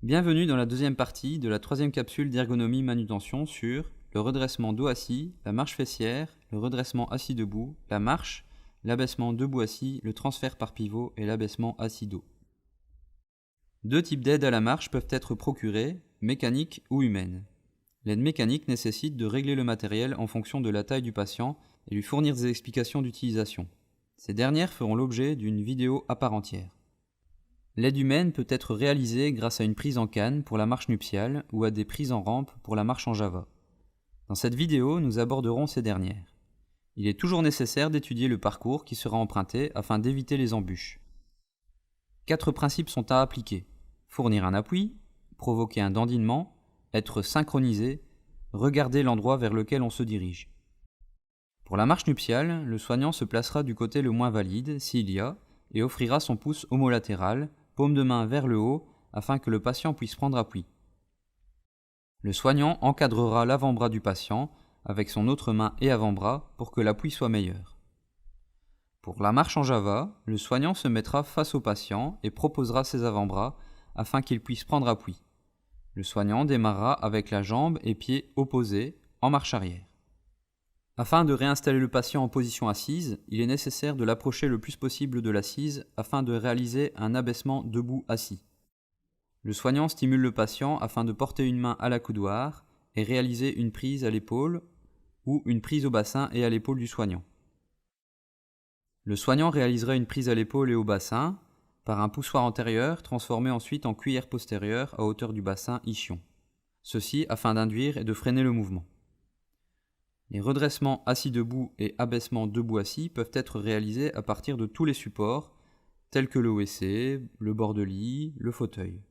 Bienvenue dans la deuxième partie de la troisième capsule d'ergonomie manutention sur le redressement dos assis, la marche fessière, le redressement assis debout, la marche, l'abaissement debout assis, le transfert par pivot et l'abaissement assis dos. Deux types d'aides à la marche peuvent être procurées, mécaniques ou humaines. L'aide mécanique nécessite de régler le matériel en fonction de la taille du patient et lui fournir des explications d'utilisation. Ces dernières feront l'objet d'une vidéo à part entière. L'aide humaine peut être réalisée grâce à une prise en canne pour la marche nuptiale ou à des prises en rampe pour la marche en Java. Dans cette vidéo, nous aborderons ces dernières. Il est toujours nécessaire d'étudier le parcours qui sera emprunté afin d'éviter les embûches. 4 principes sont à appliquer: fournir un appui, provoquer un dandinement, être synchronisé, regarder l'endroit vers lequel on se dirige. Pour la marche nuptiale, le soignant se placera du côté le moins valide, s'il y a, et offrira son pouce homolatéral, paume de main vers le haut, afin que le patient puisse prendre appui. Le soignant encadrera l'avant-bras du patient avec son autre main et avant-bras pour que l'appui soit meilleur. Pour la marche en Java, le soignant se mettra face au patient et proposera ses avant-bras afin qu'il puisse prendre appui. Le soignant démarrera avec la jambe et pied opposés en marche arrière. Afin de réinstaller le patient en position assise, il est nécessaire de l'approcher le plus possible de l'assise afin de réaliser un abaissement debout assis. Le soignant stimule le patient afin de porter une main à l'accoudoir et réaliser une prise à l'épaule ou une prise au bassin et à l'épaule du soignant. Le soignant réalisera une prise à l'épaule et au bassin par un poussoir antérieur transformé ensuite en cuillère postérieure à hauteur du bassin ischion. Ceci afin d'induire et de freiner le mouvement. Les redressements assis debout et abaissements debout assis peuvent être réalisés à partir de tous les supports, tels que le WC, le bord de lit, le fauteuil.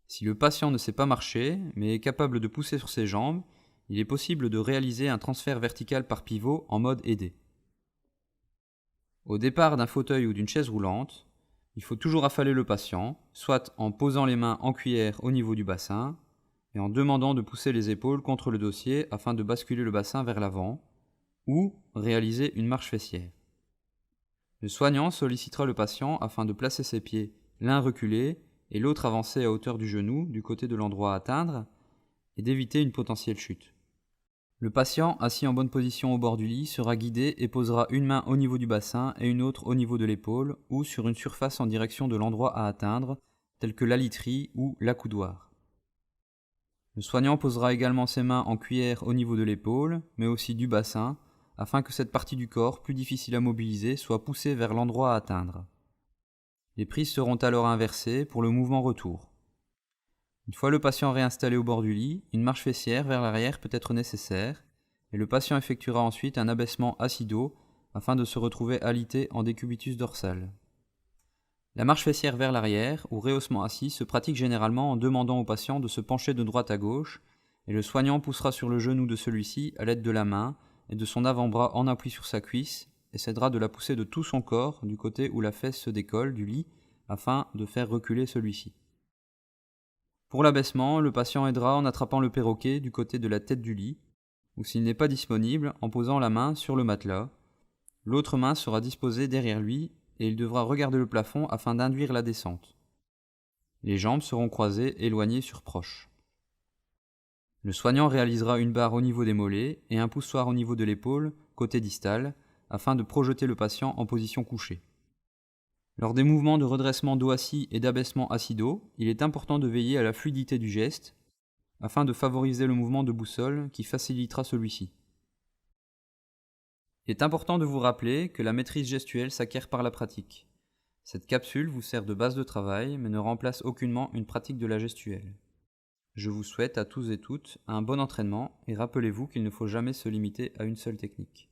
Si le patient ne sait pas marcher, mais est capable de pousser sur ses jambes, il est possible de réaliser un transfert vertical par pivot en mode aidé. Au départ d'un fauteuil ou d'une chaise roulante, il faut toujours affaler le patient, soit en posant les mains en cuillère au niveau du bassin, et en demandant de pousser les épaules contre le dossier afin de basculer le bassin vers l'avant, ou réaliser une marche fessière. Le soignant sollicitera le patient afin de placer ses pieds, l'un reculé et l'autre avancé à hauteur du genou du côté de l'endroit à atteindre, et d'éviter une potentielle chute. Le patient, assis en bonne position au bord du lit, sera guidé et posera une main au niveau du bassin et une autre au niveau de l'épaule ou sur une surface en direction de l'endroit à atteindre, telle que la literie ou l'accoudoir. Le soignant posera également ses mains en cuillère au niveau de l'épaule, mais aussi du bassin, afin que cette partie du corps, plus difficile à mobiliser, soit poussée vers l'endroit à atteindre. Les prises seront alors inversées pour le mouvement retour. Une fois le patient réinstallé au bord du lit, une marche fessière vers l'arrière peut être nécessaire, et le patient effectuera ensuite un abaissement assis dos afin de se retrouver alité en décubitus dorsal. La marche fessière vers l'arrière, ou rehaussement assis, se pratique généralement en demandant au patient de se pencher de droite à gauche, et le soignant poussera sur le genou de celui-ci à l'aide de la main et de son avant-bras en appui sur sa cuisse, et s'aidera de la pousser de tout son corps du côté où la fesse se décolle du lit, afin de faire reculer celui-ci. Pour l'abaissement, le patient aidera en attrapant le perroquet du côté de la tête du lit, ou s'il n'est pas disponible, en posant la main sur le matelas. L'autre main sera disposée derrière lui, et il devra regarder le plafond afin d'induire la descente. Les jambes seront croisées, éloignées sur proche. Le soignant réalisera une barre au niveau des mollets et un poussoir au niveau de l'épaule, côté distal, afin de projeter le patient en position couchée. Lors des mouvements de redressement dos assis et d'abaissement assis dos, il est important de veiller à la fluidité du geste, afin de favoriser le mouvement de boussole qui facilitera celui-ci. Il est important de vous rappeler que la maîtrise gestuelle s'acquiert par la pratique. Cette capsule vous sert de base de travail, mais ne remplace aucunement une pratique de la gestuelle. Je vous souhaite à tous et toutes un bon entraînement et rappelez-vous qu'il ne faut jamais se limiter à une seule technique.